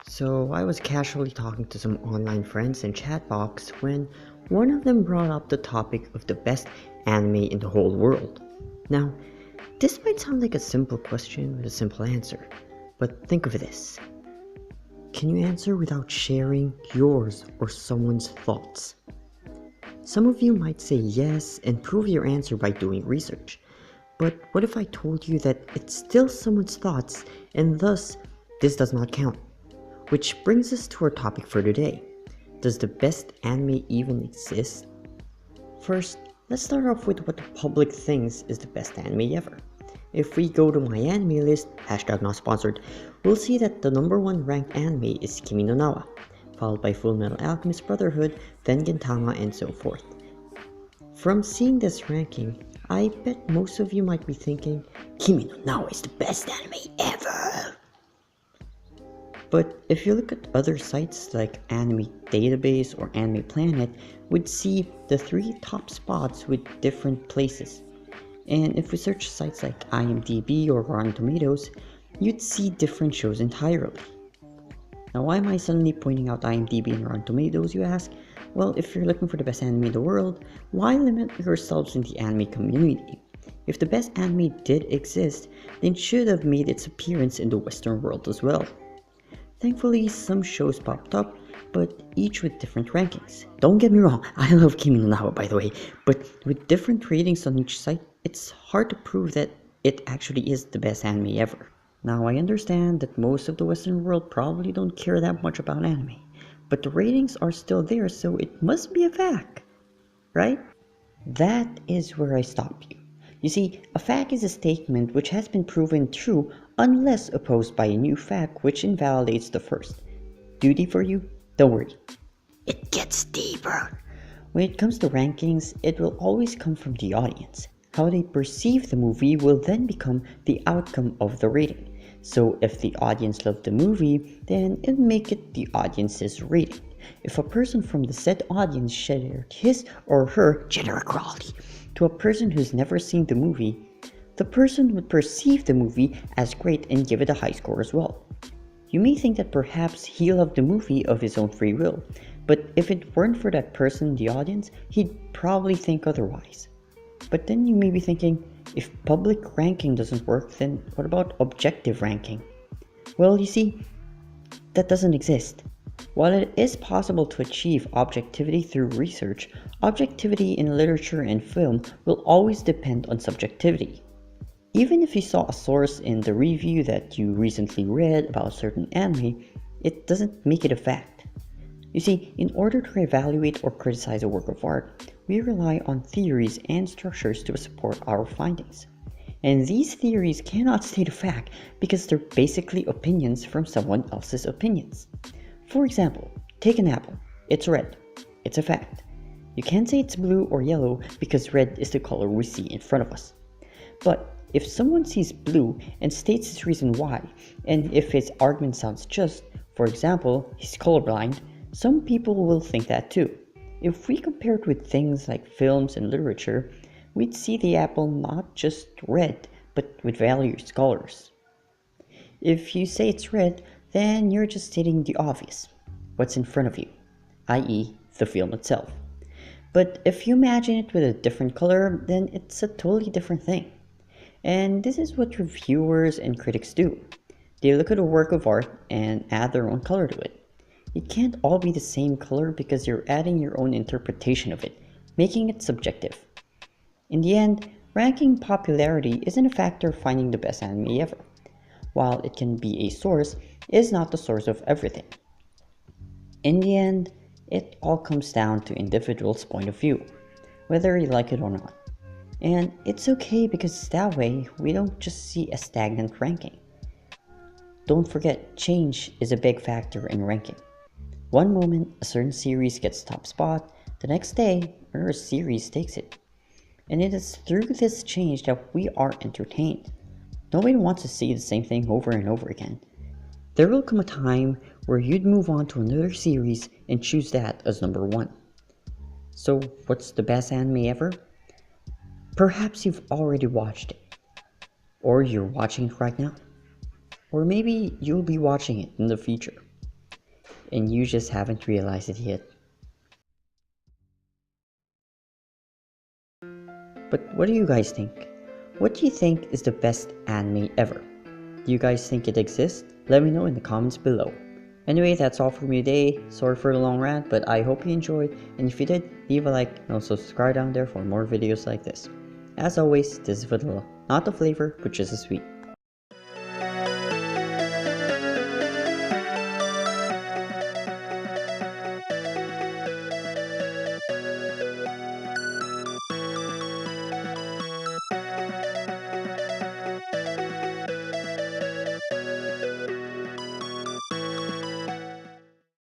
So I was casually talking to some online friends in chat box when one of them brought up the topic of the best anime in the whole world. Now, this might sound like a simple question with a simple answer, but think of this. Can you answer without sharing yours or someone's thoughts? Some of you might say yes and prove your answer by doing research. But what if I told you that it's still someone's thoughts and thus this does not count? Which brings us to our topic for today. Does the best anime even exist? First, let's start off with what the public thinks is the best anime ever. If we go to my anime list, hashtag not sponsored, we'll see that the number one ranked anime is Kimi no Na wa, followed by Fullmetal Alchemist Brotherhood, then Gintama, and so forth. From seeing this ranking, I bet most of you might be thinking, Kimi no Na wa is the best anime ever! But if you look at other sites like Anime Database or Anime Planet, we'd see the three top spots with different places. And if we search sites like IMDb or Rotten Tomatoes, you'd see different shows entirely. Now, why am I suddenly pointing out IMDb and Rotten Tomatoes, you ask? Well, if you're looking for the best anime in the world, why limit yourselves in the anime community? If the best anime did exist, then it should have made its appearance in the Western world as well. Thankfully, some shows popped up, but each with different rankings. Don't get me wrong, I love Kimi no Na wa by the way, but with different ratings on each site, it's hard to prove that it actually is the best anime ever. Now, I understand that most of the Western world probably don't care that much about anime, but the ratings are still there, so it must be a fact, right? That is where I stop you. You see, a fact is a statement which has been proven true unless opposed by a new fact which invalidates the first. Duty for you? Don't worry. It gets deeper. When it comes to rankings, it will always come from the audience. How they perceive the movie will then become the outcome of the rating. So if the audience loved the movie, then it'll make it the audience's rating. If a person from the said audience shared his or her gender equality to a person who's never seen the movie, the person would perceive the movie as great and give it a high score as well. You may think that perhaps he loved the movie of his own free will, but if it weren't for that person in the audience, he'd probably think otherwise. But then you may be thinking, if public ranking doesn't work, then what about objective ranking? Well, you see, that doesn't exist. While it is possible to achieve objectivity through research, objectivity in literature and film will always depend on subjectivity. Even if you saw a source in the review that you recently read about a certain anime, it doesn't make it a fact. You see, in order to evaluate or criticize a work of art, we rely on theories and structures to support our findings. And these theories cannot state a fact because they're basically opinions from someone else's opinions. For example, take an apple. It's red. It's a fact. You can't say it's blue or yellow because red is the color we see in front of us. But if someone sees blue and states his reason why, and if his argument sounds just, for example, he's colorblind, some people will think that too. If we compare it with things like films and literature, we'd see the apple not just red, but with various colors. If you say it's red, then you're just stating the obvious, what's in front of you, i.e. the film itself. But if you imagine it with a different color, then it's a totally different thing. And this is what reviewers and critics do. They look at a work of art and add their own color to it. It can't all be the same color because you're adding your own interpretation of it, making it subjective. In the end, ranking popularity isn't a factor of finding the best anime ever. While it can be a source, it is not the source of everything. In the end, it all comes down to individuals' point of view, whether you like it or not. And it's okay because that way we don't just see a stagnant ranking. Don't forget, change is a big factor in ranking. One moment a certain series gets top spot, the next day another series takes it. And it is through this change that we are entertained. Nobody wants to see the same thing over and over again. There will come a time where you'd move on to another series and choose that as number one. So what's the best anime ever? Perhaps you've already watched it, or you're watching it right now, or maybe you'll be watching it in the future. and you just haven't realized it yet. But what do you guys think? What do you think is the best anime ever? Do you guys think it exists? Let me know in the comments below. Anyway, that's all for me today. Sorry for the long rant, but I hope you enjoyed, and if you did, leave a like and also subscribe down there for more videos like this. As always, this is vanilla, not the flavor, but just the sweet.